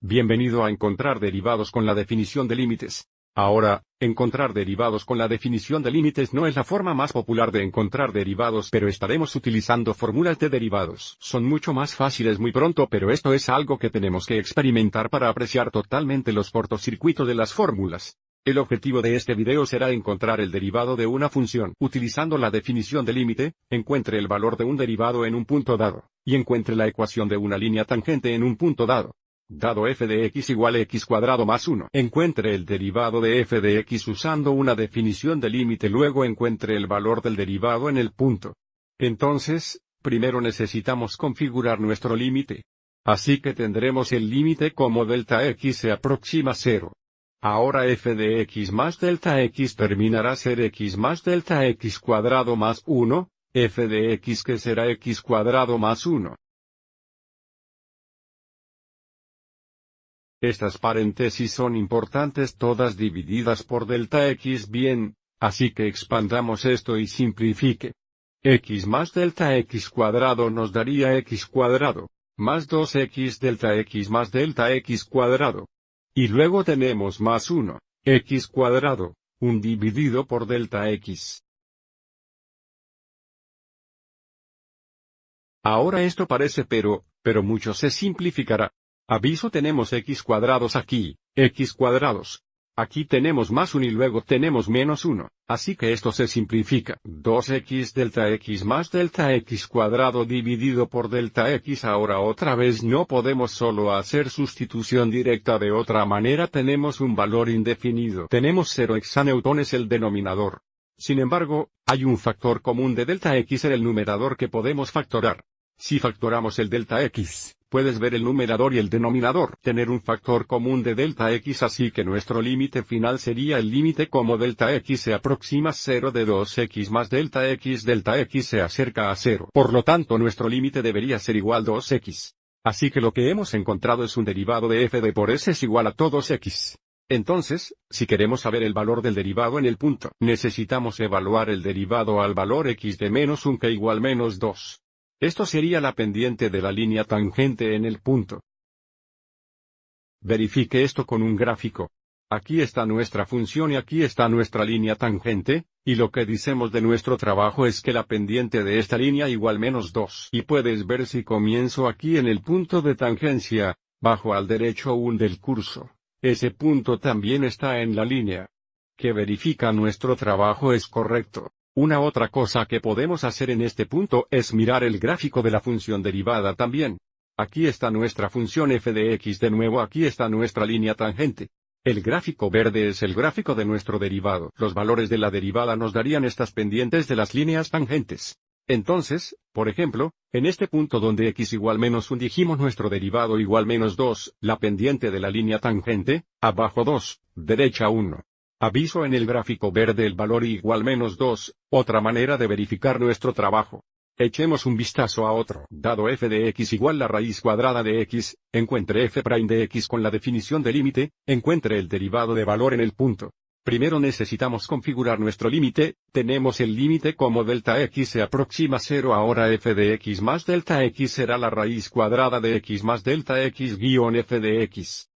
Bienvenido a encontrar derivados con la definición de límites. Ahora, encontrar derivados con la definición de límites no es la forma más popular de encontrar derivados, pero estaremos utilizando fórmulas de derivados. Son mucho más fáciles muy pronto, pero esto es algo que tenemos que experimentar para apreciar totalmente los cortocircuitos de las fórmulas. El objetivo de este video será encontrar el derivado de una función. Utilizando la definición de límite, encuentre el valor de un derivado en un punto dado, y encuentre la ecuación de una línea tangente en un punto dado. Dado f de x igual a x cuadrado más 1. Encuentre el derivado de f de x usando una definición de límite, luego encuentre el valor del derivado en el punto. Entonces, primero necesitamos configurar nuestro límite. Así que tendremos el límite como delta x se aproxima a 0. Ahora f de x más delta x terminará ser x más delta x cuadrado más 1, f de x que será x cuadrado más 1. Estas paréntesis son importantes, todas divididas por delta x bien, así que expandamos esto y simplifique. X más delta x cuadrado nos daría x cuadrado, más 2x delta x más delta x cuadrado. Y luego tenemos más 1, x cuadrado, 1 dividido por delta x. Ahora esto parece pero mucho se simplificará. Aviso, tenemos x cuadrados aquí, x cuadrados. Aquí tenemos más 1 y luego tenemos menos 1, así que esto se simplifica. 2x delta x más delta x cuadrado dividido por delta x. Ahora otra vez no podemos solo hacer sustitución directa, de otra manera tenemos un valor indefinido. Tenemos 0 exaneutones el denominador. Sin embargo, hay un factor común de delta x en el numerador que podemos factorar. Si factoramos el delta x, puedes ver el numerador y el denominador tener un factor común de delta x, así que nuestro límite final sería el límite como delta x se aproxima a 0 de 2x más delta x se acerca a 0. Por lo tanto nuestro límite debería ser igual a 2x. Así que lo que hemos encontrado es un derivado de f de por s es igual a todos x. Entonces, si queremos saber el valor del derivado en el punto, necesitamos evaluar el derivado al valor x de menos 1 que igual menos 2. Esto sería la pendiente de la línea tangente en el punto. Verifique esto con un gráfico. Aquí está nuestra función y aquí está nuestra línea tangente, y lo que decimos de nuestro trabajo es que la pendiente de esta línea igual menos 2. Y puedes ver, si comienzo aquí en el punto de tangencia, bajo al derecho 1 del curso, ese punto también está en la línea que verifica nuestro trabajo es correcto. Una otra cosa que podemos hacer en este punto es mirar el gráfico de la función derivada también. Aquí está nuestra función f de x, de nuevo aquí está nuestra línea tangente. El gráfico verde es el gráfico de nuestro derivado. Los valores de la derivada nos darían estas pendientes de las líneas tangentes. Entonces, por ejemplo, en este punto donde x igual menos 1 dijimos nuestro derivado igual menos 2, la pendiente de la línea tangente, abajo 2, derecha 1. Aviso, en el gráfico verde el valor igual menos 2, otra manera de verificar nuestro trabajo. Echemos un vistazo a otro. Dado f de x igual la raíz cuadrada de x, encuentre f' de x con la definición de límite, encuentre el derivado de valor en el punto. Primero necesitamos configurar nuestro límite, tenemos el límite como delta x se aproxima a 0. Ahora f de x más delta x será la raíz cuadrada de x más delta x guión f de x.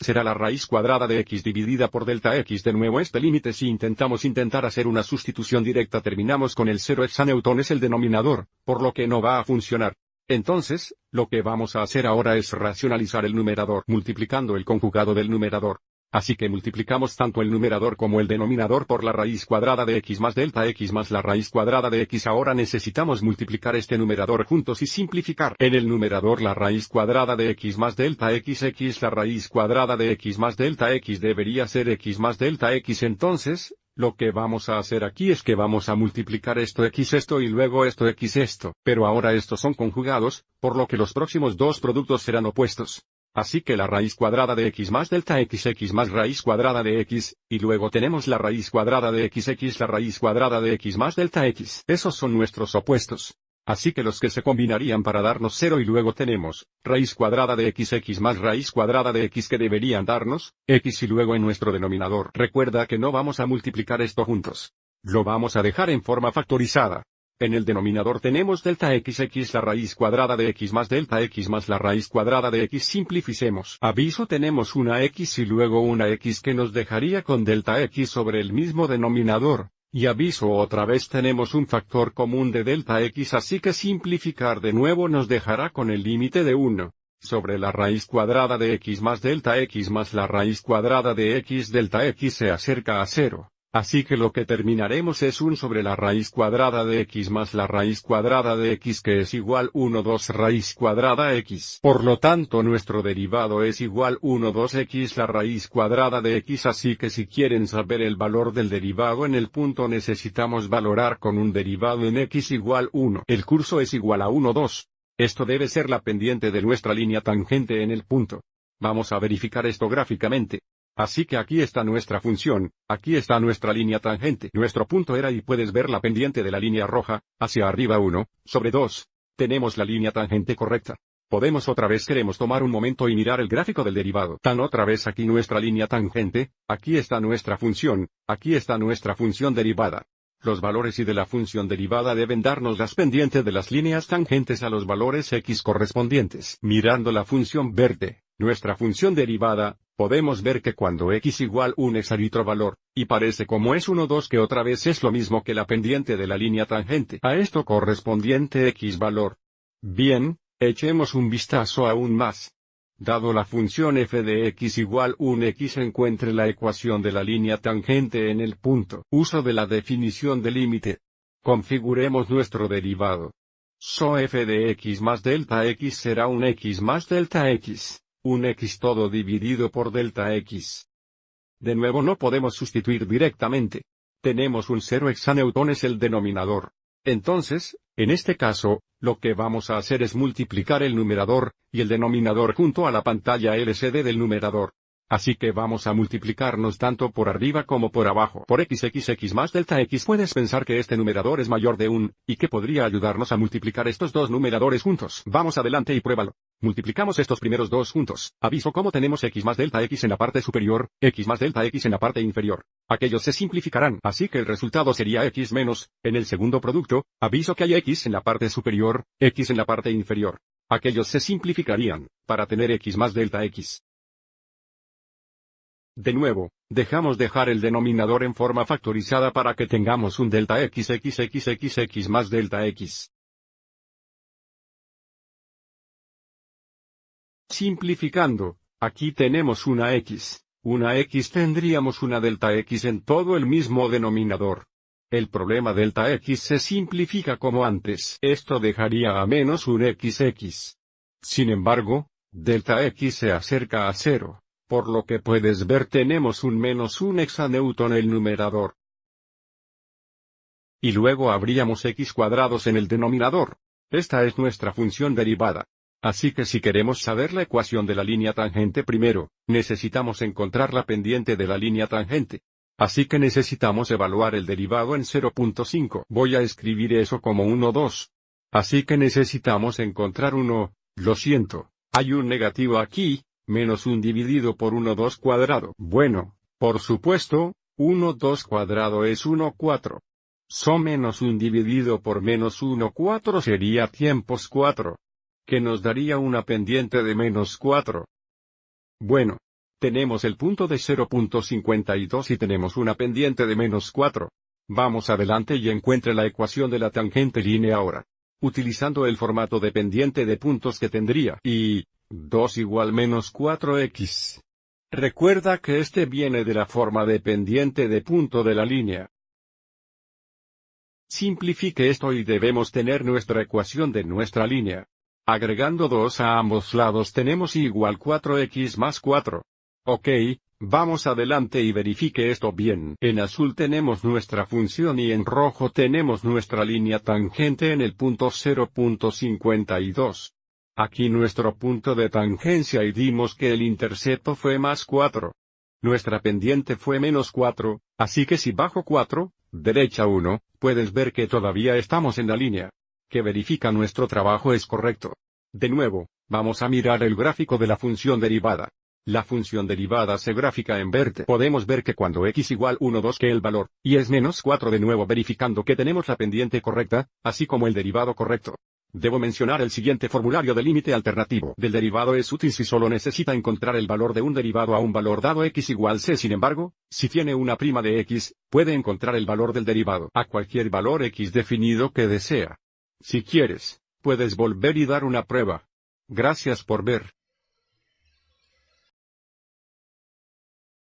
Será la raíz cuadrada de x dividida por delta x. De nuevo este límite, si intentamos hacer una sustitución directa, terminamos con el 0 exaneutones el denominador, por lo que no va a funcionar. Entonces, lo que vamos a hacer ahora es racionalizar el numerador multiplicando el conjugado del numerador. Así que multiplicamos tanto el numerador como el denominador por la raíz cuadrada de x más delta x más la raíz cuadrada de x. Ahora necesitamos multiplicar este numerador juntos y simplificar. En el numerador la raíz cuadrada de x más delta x, la raíz cuadrada de x más delta x debería ser x más delta x. Entonces, lo que vamos a hacer aquí es que vamos a multiplicar esto x esto y luego esto x esto. Pero ahora estos son conjugados, por lo que los próximos dos productos serán opuestos. Así que la raíz cuadrada de x más delta x más raíz cuadrada de x, y luego tenemos la raíz cuadrada de x la raíz cuadrada de x más delta x. Esos son nuestros opuestos. Así que los que se combinarían para darnos 0 y luego tenemos raíz cuadrada de x más raíz cuadrada de x que deberían darnos x y luego en nuestro denominador. Recuerda que no vamos a multiplicar esto juntos. Lo vamos a dejar en forma factorizada. En el denominador tenemos delta x la raíz cuadrada de x más delta x más la raíz cuadrada de x. Simplificemos. Aviso, tenemos una x y luego una x que nos dejaría con delta x sobre el mismo denominador. Y aviso, otra vez tenemos un factor común de delta x, así que simplificar de nuevo nos dejará con el límite de 1 sobre la raíz cuadrada de x más delta x más la raíz cuadrada de x. Delta x se acerca a 0. Así que lo que terminaremos es 1 sobre la raíz cuadrada de x más la raíz cuadrada de x, que es igual 1,2 raíz cuadrada x. Por lo tanto nuestro derivado es igual 1,2x la raíz cuadrada de x. Así que si quieren saber el valor del derivado en el punto, necesitamos valorar con un derivado en x igual 1. El curso es igual a 1,2. Esto debe ser la pendiente de nuestra línea tangente en el punto. Vamos a verificar esto gráficamente. Así que aquí está nuestra función, aquí está nuestra línea tangente. Nuestro punto era, y puedes ver la pendiente de la línea roja, hacia arriba 1, sobre 2. Tenemos la línea tangente correcta. Podemos otra vez, queremos tomar un momento y mirar el gráfico del derivado. Tan otra vez aquí nuestra línea tangente, aquí está nuestra función, aquí está nuestra función derivada. Los valores y de la función derivada deben darnos las pendientes de las líneas tangentes a los valores x correspondientes. Mirando la función verde, nuestra función derivada, podemos ver que cuando x igual 1 es otro valor, y parece como es 1,2, que otra vez es lo mismo que la pendiente de la línea tangente. A esto correspondiente x valor. Bien, echemos un vistazo aún más. Dado la función f de x igual 1x, encuentre la ecuación de la línea tangente en el punto. Uso de la definición de límite. Configuremos nuestro derivado. So f de x más delta x será un x más delta x, un x todo dividido por delta x. De nuevo no podemos sustituir directamente. Tenemos un 0 hexaneutones el denominador. Entonces, en este caso, lo que vamos a hacer es multiplicar el numerador y el denominador junto a la pantalla LCD del numerador. Así que vamos a multiplicarnos tanto por arriba como por abajo por x más delta x. Puedes pensar que este numerador es mayor de 1, y que podría ayudarnos a multiplicar estos dos numeradores juntos. Vamos adelante y pruébalo. Multiplicamos estos primeros dos juntos. Aviso, como tenemos x más delta x en la parte superior, x más delta x en la parte inferior. Aquellos se simplificarán, así que el resultado sería x menos, en el segundo producto, aviso que hay x en la parte superior, x en la parte inferior. Aquellos se simplificarían, para tener x más delta x. De nuevo, dejamos dejar el denominador en forma factorizada para que tengamos un delta x más delta x. Simplificando, aquí tenemos una x tendríamos una delta x en todo el mismo denominador. El problema delta x se simplifica como antes. Esto dejaría a menos un x. Sin embargo, delta x se acerca a 0. Por lo que puedes ver tenemos un menos un hexanewton el numerador. Y luego habríamos x cuadrados en el denominador. Esta es nuestra función derivada. Así que si queremos saber la ecuación de la línea tangente primero, necesitamos encontrar la pendiente de la línea tangente. Así que necesitamos evaluar el derivado en 0.5. Voy a escribir eso como 1,2. Así que necesitamos encontrar 1, lo siento, hay un negativo aquí. Menos 1 dividido por 1,2 cuadrado. Bueno, por supuesto, 1,2 cuadrado es 1,4. So menos 1 dividido por menos 1,4 sería tiempos 4. Que nos daría una pendiente de menos 4. Bueno, tenemos el punto de 0.52 y tenemos una pendiente de menos 4. Vamos adelante y encuentre la ecuación de la tangente línea ahora. Utilizando el formato de pendiente de puntos que tendría, y 2 igual menos 4x. Recuerda que este viene de la forma de pendiente de punto de la línea. Simplifique esto y debemos tener nuestra ecuación de nuestra línea. Agregando 2 a ambos lados tenemos igual 4x más 4. Ok, vamos adelante y verifique esto bien. En azul tenemos nuestra función y en rojo tenemos nuestra línea tangente en el punto 0.52. Aquí nuestro punto de tangencia y dimos que el intercepto fue más 4. Nuestra pendiente fue menos 4, así que si bajo 4, derecha 1, puedes ver que todavía estamos en la línea. Que verifica nuestro trabajo es correcto. De nuevo, vamos a mirar el gráfico de la función derivada. La función derivada se gráfica en verde. Podemos ver que cuando x igual 1 2 que el valor, y es menos 4 de nuevo verificando que tenemos la pendiente correcta, así como el derivado correcto. Debo mencionar el siguiente formulario de límite alternativo del derivado es útil si solo necesita encontrar el valor de un derivado a un valor dado x igual c. Sin embargo, si tiene una prima de x, puede encontrar el valor del derivado a cualquier valor x definido que desea. Si quieres, puedes volver y dar una prueba. Gracias por ver.